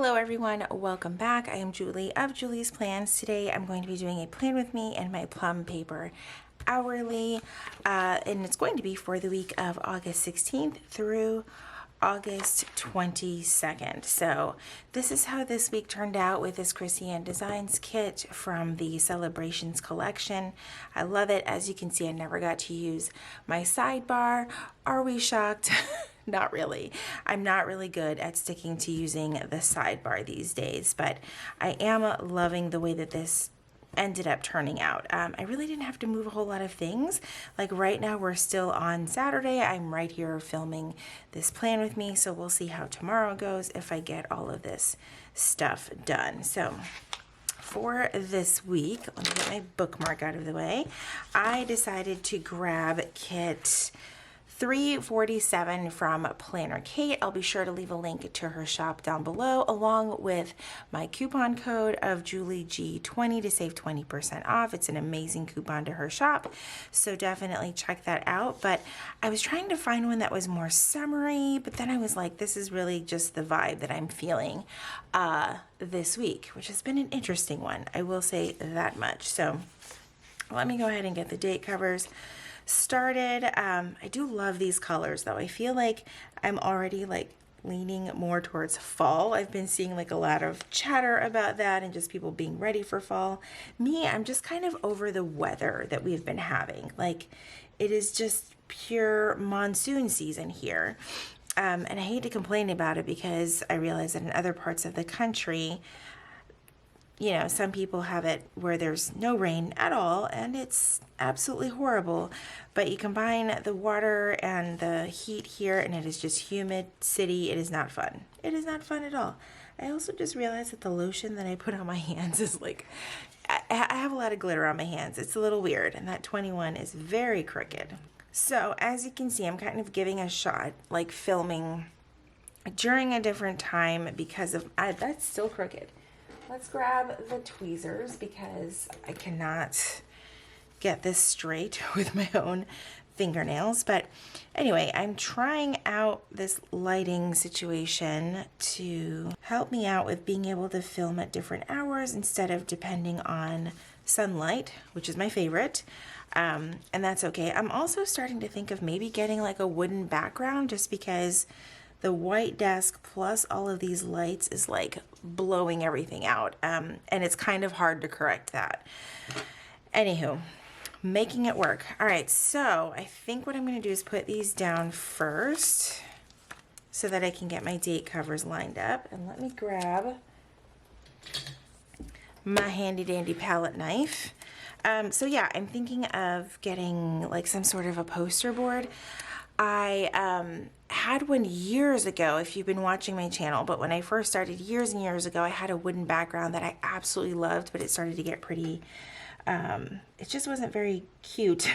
Hello everyone, welcome back. I am Julie of Julie's Plans. Today I'm going to be doing a plan with me and my Plum paper hourly, and it's going to be for the week of August 16th through August 22nd. So this is how this week turned out with this Chrissy Ann Designs kit from the Celebrations collection. I love it. As you can see, I never got to use my sidebar. Are we shocked? Not really. I'm not really good at sticking to using the sidebar these days, but I am loving the way that this ended up turning out. I really didn't have to move a whole lot of things. Like right now we're still on Saturday. I'm right here filming this plan with me, so we'll see how tomorrow goes if I get all of this stuff done. So for this week, let me get my bookmark out of the way. I decided to grab kit 347 from Planner Kate. I'll be sure to leave a link to her shop down below, along with my coupon code of JulieG20 to save 20% off. It's an amazing coupon to her shop, so definitely check that out. But I was trying to find one that was more summery, but then I was like, this is really just the vibe that I'm feeling this week, which has been an interesting one. I will say that much. So let me go ahead and get the date covers started. I do love these colors though. I feel like I'm already like leaning more towards fall. I've been seeing like a lot of chatter about that and just people being ready for fall. Me, I'm just kind of over the weather that we've been having. Like it is just pure monsoon season here. And I hate to complain about it because I realize that in other parts of the country, you know, some people have it where there's no rain at all and it's absolutely horrible, but you combine the water and the heat here and it is just humid city. It is not fun. It is not fun at all. I also just realized that the lotion that I put on my hands is like, I have a lot of glitter on my hands. It's a little weird, and that 21 is very crooked. So as you can see, I'm kind of giving a shot, like filming during a different time because of, that's still crooked. Let's grab the tweezers because I cannot get this straight with my own fingernails. But anyway, I'm trying out this lighting situation to help me out with being able to film at different hours instead of depending on sunlight, which is my favorite. And that's okay. I'm also starting to think of maybe getting like a wooden background just because the white desk plus all of these lights is like blowing everything out. And it's kind of hard to correct that. Anywho, making it work. All right, so I think what I'm gonna do is put these down first so that I can get my date covers lined up. And let me grab my handy dandy palette knife. So yeah, I'm thinking of getting like some sort of a poster board. I had one years ago, if you've been watching my channel, but when I first started years and years ago, I had a wooden background that I absolutely loved, but it started to get pretty, it just wasn't very cute.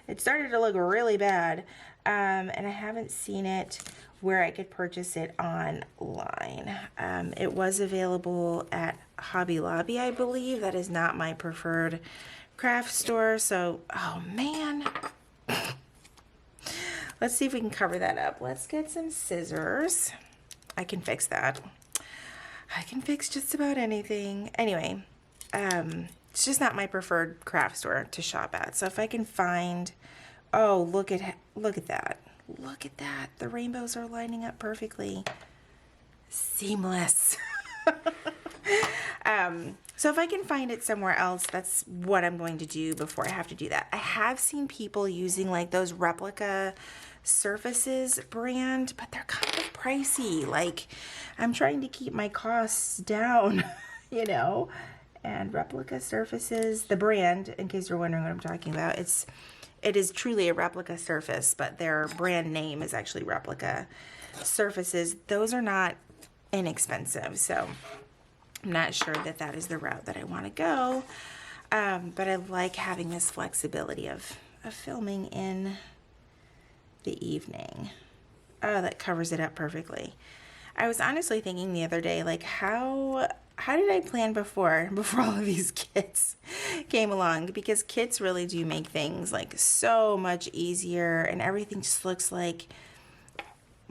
It started to look really bad, and I haven't seen it where I could purchase it online. It was available at Hobby Lobby, I believe. That is not my preferred craft store, so, oh man. Let's see if we can cover that up. Let's get some scissors. I can fix that. I can fix just about anything. Anyway, it's just not my preferred craft store to shop at. So if I can find, oh, look at that. Look at that. The rainbows are lining up perfectly. Seamless. So if I can find it somewhere else, that's what I'm going to do before I have to do that. I have seen people using like those replica surfaces brand, but they're kind of pricey. Like I'm trying to keep my costs down, you know, and replica surfaces, the brand, in case you're wondering what I'm talking about, it is truly a replica surface, but their brand name is actually Replica Surfaces. Those are not inexpensive, so I'm not sure that that is the route that I want to go, but I like having this flexibility of filming in the evening. Oh, that covers it up perfectly. I was honestly thinking the other day, like how did I plan before all of these kits came along? Because kits really do make things like so much easier, and everything just looks like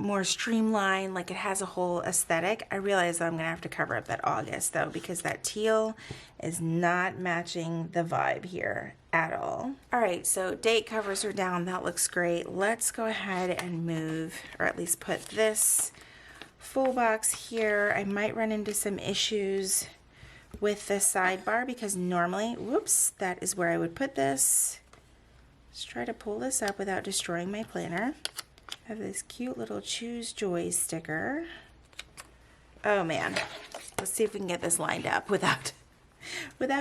more streamlined, like it has a whole aesthetic. I realize that I'm gonna have to cover up that August though, because that teal is not matching the vibe here at all. All right, so date covers are down. That looks great. Let's go ahead and move, or at least put this full box here. I might run into some issues with the sidebar because normally, whoops, that is where I would put this. Let's try to pull this up without destroying my planner. I have this cute little Choose Joy sticker. Oh man, let's see if we can get this lined up without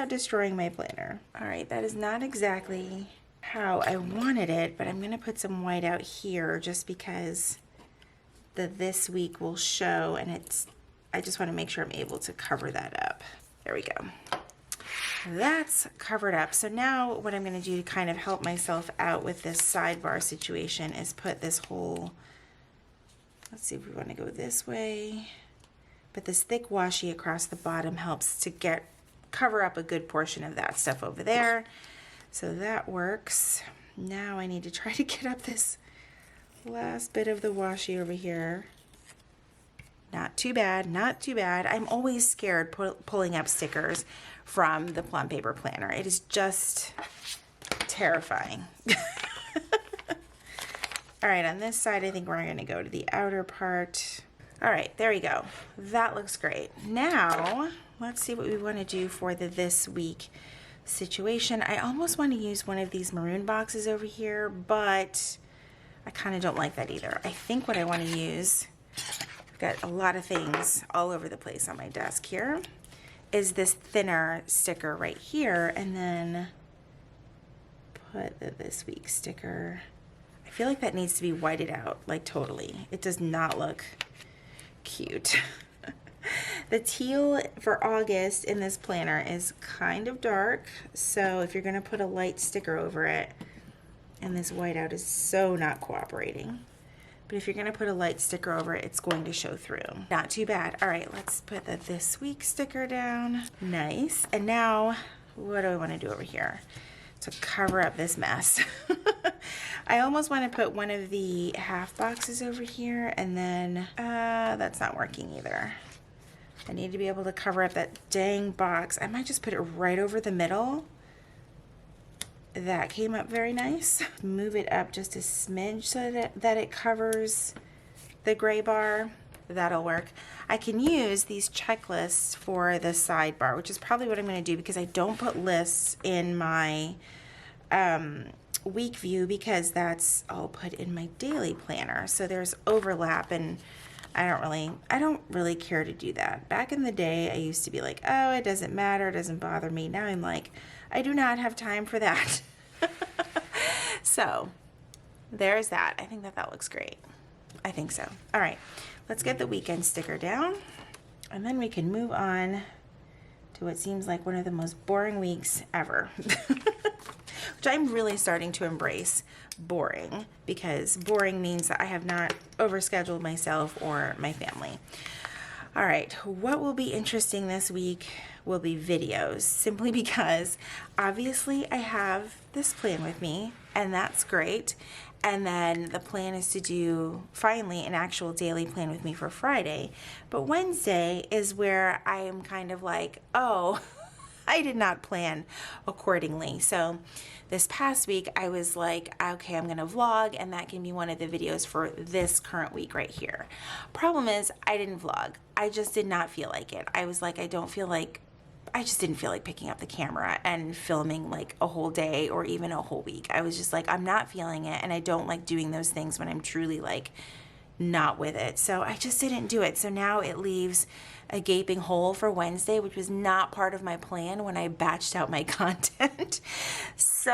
destroying my planner. All right, that is not exactly how I wanted it, but I'm gonna put some white out here just because the this week will show, and I just wanna make sure I'm able to cover that up. There we go. That's covered up. So now what I'm going to do to kind of help myself out with this sidebar situation is put this whole, let's see if we want to go this way, but this thick washi across the bottom helps to cover up a good portion of that stuff over there. So that works. Now I need to try to get up this last bit of the washi over here. Not too bad, not too bad. I'm always scared pulling up stickers from the Plum paper planner. It is just terrifying. All right, on this side, I think we're gonna go to the outer part. All right, there we go. That looks great. Now, let's see what we wanna do for the this week situation. I almost wanna use one of these maroon boxes over here, but I kinda don't like that either. I think what I wanna use, got a lot of things all over the place on my desk here, is this thinner sticker right here, and then put the this week sticker. I feel like that needs to be whited out, like totally. It does not look cute. The teal for August in this planner is kind of dark, so if you're gonna put a light sticker over it, and this whiteout is so not cooperating. But if you're gonna put a light sticker over it, it's going to show through. Not too bad. All right, let's put the this week sticker down. Nice. And now, what do I wanna do over here to cover up this mess? I almost wanna put one of the half boxes over here, and then, that's not working either. I need to be able to cover up that dang box. I might just put it right over the middle. That came up very nice. Move it up just a smidge so that it covers the gray bar. That'll work. I can use these checklists for the sidebar, which is probably what I'm going to do because I don't put lists in my week view because that's all put in my daily planner. So there's overlap, and I don't really care to do that. Back in the day, I used to be like, oh, it doesn't matter, it doesn't bother me. Now I'm like, I do not have time for that. So there's that. I think that looks great. I think so. All right, let's get the weekend sticker down, and then we can move on to what seems like one of the most boring weeks ever. Which I'm really starting to embrace boring, because boring means that I have not overscheduled myself or my family. All right, what will be interesting this week will be videos, simply because obviously I have this plan with me, and that's great. And then the plan is to do finally an actual daily plan with me for Friday. But Wednesday is where I am kind of like, oh, I did not plan accordingly. So this past week I was like, okay, I'm gonna vlog, and that can be one of the videos for this current week right here. Problem is, I didn't vlog. I just did not feel like it. I was like, I just didn't feel like picking up the camera and filming like a whole day or even a whole week. I was just like, I'm not feeling it, and I don't like doing those things when I'm truly like not with it. So I just didn't do it. So now it leaves a gaping hole for Wednesday, which was not part of my plan when I batched out my content. So,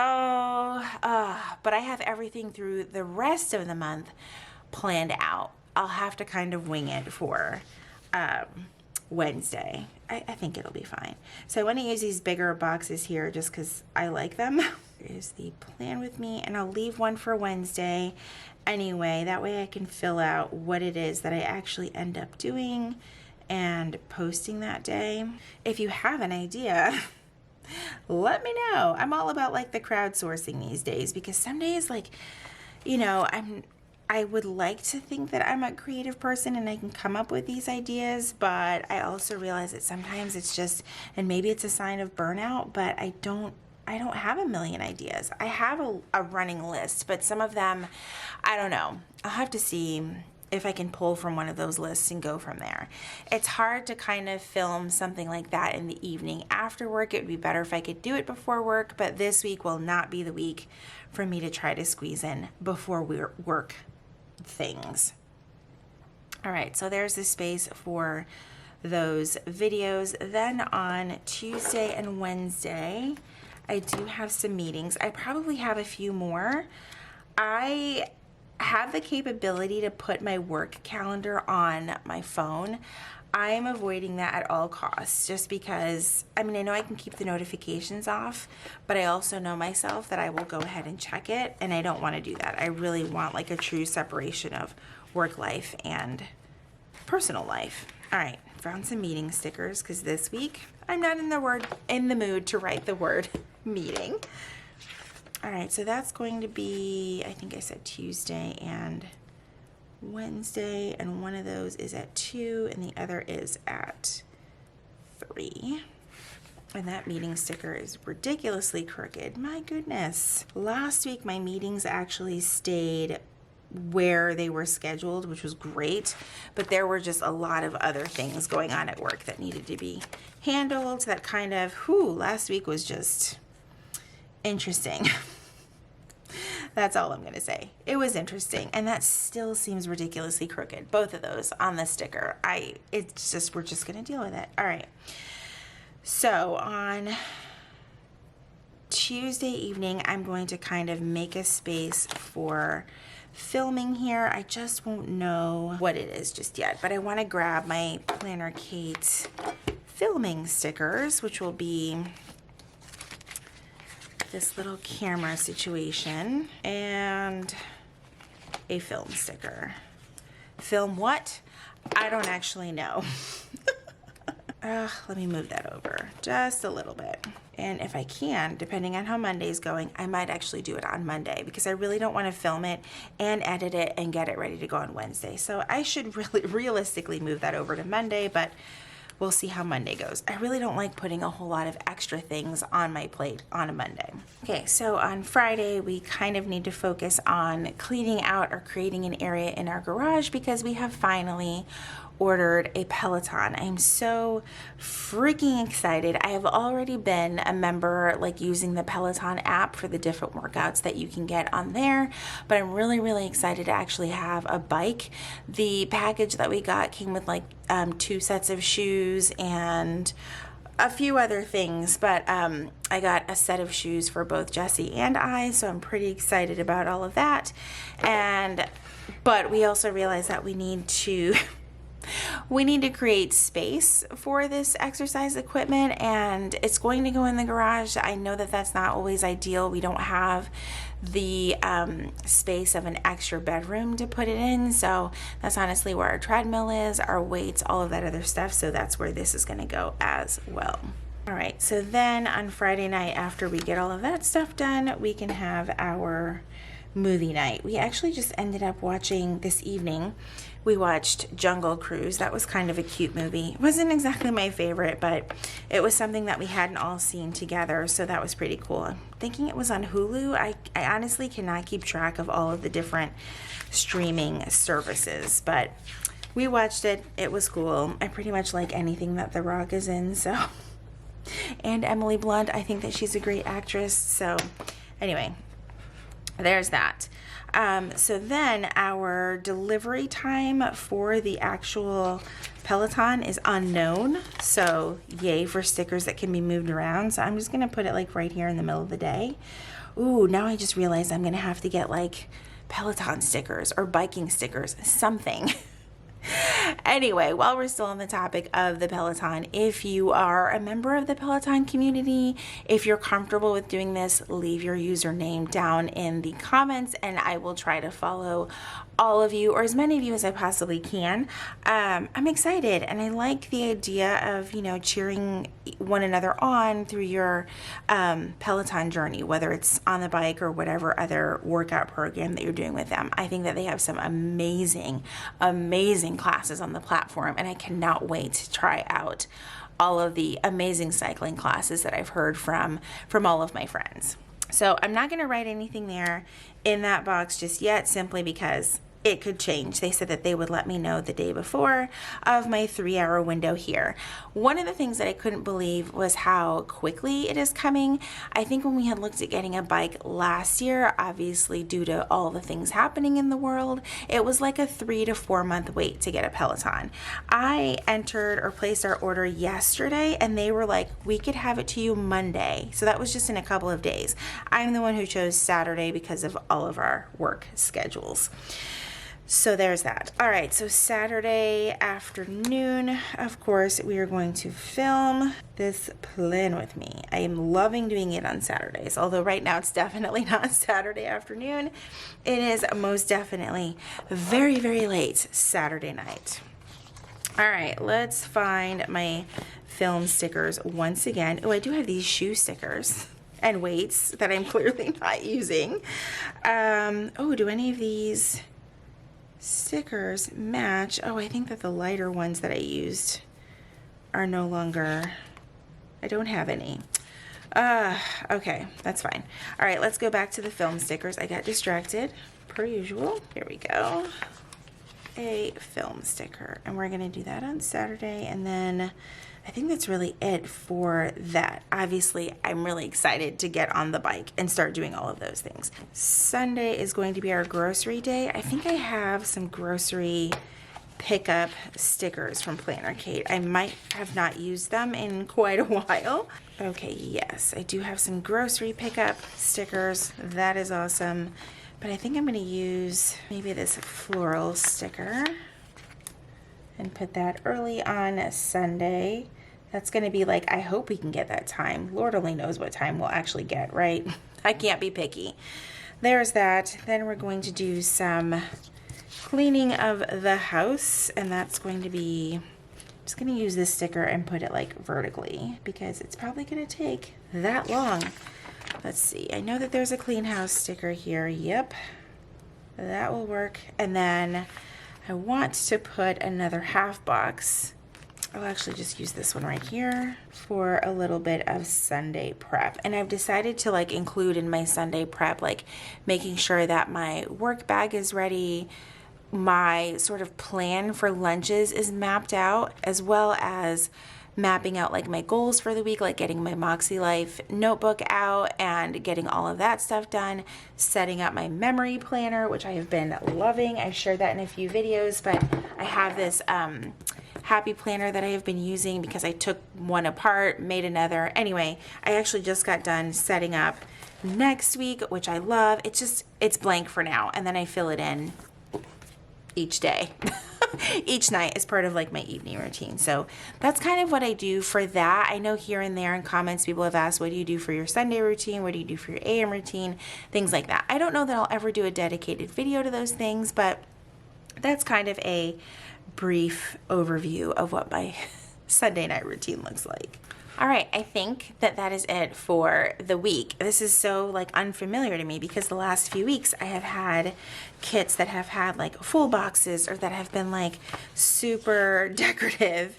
but I have everything through the rest of the month planned out. I'll have to kind of wing it for Wednesday. I think it'll be fine. So I want to use these bigger boxes here just because I like them. Here's the plan with me, and I'll leave one for Wednesday anyway. That way I can fill out what it is that I actually end up doing and posting that day. If you have an idea, let me know. I'm all about like the crowdsourcing these days, because some days, like, you know, I would like to think that I'm a creative person and I can come up with these ideas, but I also realize that sometimes it's just, and maybe it's a sign of burnout, but I don't have a million ideas. I have a running list, but some of them, I don't know. I'll have to see if I can pull from one of those lists and go from there. It's hard to kind of film something like that in the evening after work. It would be better if I could do it before work, but this week will not be the week for me to try to squeeze in before work things. All right, so there's the space for those videos. Then on Tuesday and Wednesday, I do have some meetings. I probably have a few more. I have the capability to put my work calendar on my phone. I am avoiding that at all costs just because, I mean, I know I can keep the notifications off, but I also know myself that I will go ahead and check it, and I don't want to do that. I really want like a true separation of work life and personal life. All right, found some meeting stickers because this week I'm not in the mood to write the word meeting. All right, so that's going to be, I think I said Tuesday and Wednesday, and one of those is at 2 and the other is at 3. And that meeting sticker is ridiculously crooked. My goodness. Last week my meetings actually stayed where they were scheduled, which was great, but there were just a lot of other things going on at work that needed to be handled. That kind of, last week was just interesting. That's all I'm going to say. It was interesting, and that still seems ridiculously crooked. Both of those on the sticker. We're just going to deal with it. All right. So on Tuesday evening, I'm going to kind of make a space for filming here. I just won't know what it is just yet, but I want to grab my Planner Kate filming stickers, which will be this little camera situation and a film sticker. Film what? I don't actually know. Let me move that over just a little bit. And if I can, depending on how Monday's going, I might actually do it on Monday because I really don't want to film it and edit it and get it ready to go on Wednesday. So I should really realistically move that over to Monday, but we'll see how Monday goes. I really don't like putting a whole lot of extra things on my plate on a Monday. Okay, so on Friday, we kind of need to focus on cleaning out or creating an area in our garage because we have finally ordered a Peloton. I'm so freaking excited. I have already been a member, like using the Peloton app for the different workouts that you can get on there, but I'm really, really excited to actually have a bike. The package that we got came with like 2 sets of shoes and a few other things, but I got a set of shoes for both Jesse and I, so I'm pretty excited about all of that. But we also realized that we need to create space for this exercise equipment, and it's going to go in the garage. I know that that's not always ideal. We don't have the space of an extra bedroom to put it in, so that's honestly where our treadmill is, our weights, all of that other stuff, so that's where this is going to go as well. All right, so then on Friday night, after we get all of that stuff done, we can have our movie night. We actually just ended up watching this evening. We watched Jungle Cruise. That was kind of a cute movie. It wasn't exactly my favorite, but it was something that we hadn't all seen together, so that was pretty cool. I'm thinking it was on Hulu. I honestly cannot keep track of all of the different streaming services, but we watched it. It was cool. I pretty much like anything that The Rock is in, so. And Emily Blunt, I think that she's a great actress, so anyway, there's that. So then our delivery time for the actual Peloton is unknown. So yay for stickers that can be moved around. So I'm just going to put it like right here in the middle of the day. Ooh, now I just realized I'm going to have to get like Peloton stickers or biking stickers, something. Anyway, while we're still on the topic of the Peloton, if you are a member of the Peloton community, if you're comfortable with doing this, leave your username down in the comments and I will try to follow all of you, or as many of you as I possibly can. I'm excited and I like the idea of, you know, cheering one another on through your Peloton journey, whether it's on the bike or whatever other workout program that you're doing with them. I think that they have some amazing classes on the platform and I cannot wait to try out all of the amazing cycling classes that I've heard from all of my friends. So I'm not going to write anything there in that box just yet, simply because it could change. They said that they would let me know the day before of my 3-hour window here. One of the things that I couldn't believe was how quickly it is coming. I think when we had looked at getting a bike last year, obviously due to all the things happening in the world, it was like a 3 to 4 month wait to get a Peloton. I entered or placed our order yesterday and they were like, we could have it to you Monday. So that was just in a couple of days. I'm the one who chose Saturday because of all of our work schedules. So there's that. All right, so Saturday afternoon, of course, we are going to film this plan with me. I am loving doing it on Saturdays, although right now it's definitely not Saturday afternoon. It is most definitely very, very late Saturday night. All right, let's find my film stickers once again. Oh, I do have these shoe stickers and weights that I'm clearly not using. Oh, do any of these stickers match? Oh, I think that the lighter ones that I used are no longer, I don't have any. Okay, that's fine. All right, let's go back to the film stickers. I got distracted per usual. Here we go. A film sticker, and we're gonna do that on Saturday, and then I think that's really it for that. Obviously, I'm really excited to get on the bike and start doing all of those things. Sunday is going to be our grocery day. I think I have some grocery pickup stickers from Planner Kate. I might have not used them in quite a while. Okay, yes, I do have some grocery pickup stickers. That is awesome. But I think I'm gonna use maybe this floral sticker and put that early on Sunday. That's gonna be like, I hope we can get that time. Lord only knows what time we'll actually get, right? I can't be picky. There's that. Then we're going to do some cleaning of the house, and that's going to be, I'm just gonna use this sticker and put it like vertically because it's probably gonna take that long. Let's see, I know that there's a clean house sticker here. Yep, that will work. And then I want to put another half box. I'll actually just use this one right here for a little bit of Sunday prep. And I've decided to like include in my Sunday prep, like making sure that my work bag is ready, my sort of plan for lunches is mapped out, as well as mapping out like my goals for the week, like getting my Moxie Life notebook out and getting all of that stuff done, setting up my memory planner, which I have been loving. I've shared that in a few videos, but I have this happy planner that I have been using because I took one apart, made another. Anyway, I actually just got done setting up next week, which I love. It's blank for now, and then I fill it in each day. Each night as part of like my evening routine. So that's kind of what I do for that. I know here and there in comments people have asked, what do you do for your Sunday routine? What do you do for your AM routine? Things like that. I don't know that I'll ever do a dedicated video to those things, but that's kind of a brief overview of what my Sunday night routine looks like. All right, I think that is it for the week. This is so like unfamiliar to me because the last few weeks I have had kits that have had like full boxes or that have been like super decorative.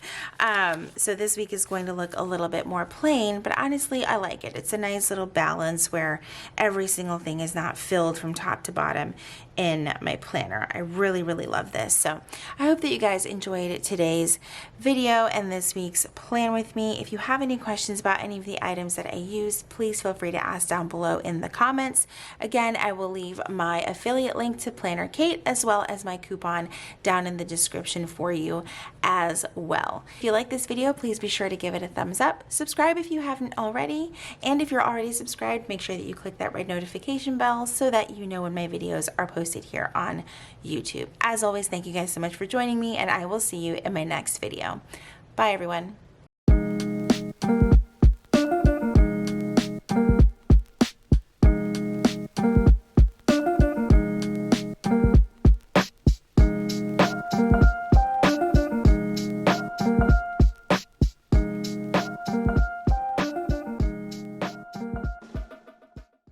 So this week is going to look a little bit more plain, but honestly, I like it. It's a nice little balance where every single thing is not filled from top to bottom in my planner. I really, really love this. So I hope that you guys enjoyed today's video and this week's plan with me. If you have any any questions about any of the items that I used, please feel free to ask down below in the comments. Again, I will leave my affiliate link to Planner Kate as well as my coupon down in the description for you as well. If you like this video, please be sure to give it a thumbs up. Subscribe if you haven't already, and if you're already subscribed, make sure that you click that red notification bell so that you know when my videos are posted here on YouTube. As always, thank you guys so much for joining me, and I will see you in my next video. Bye, everyone.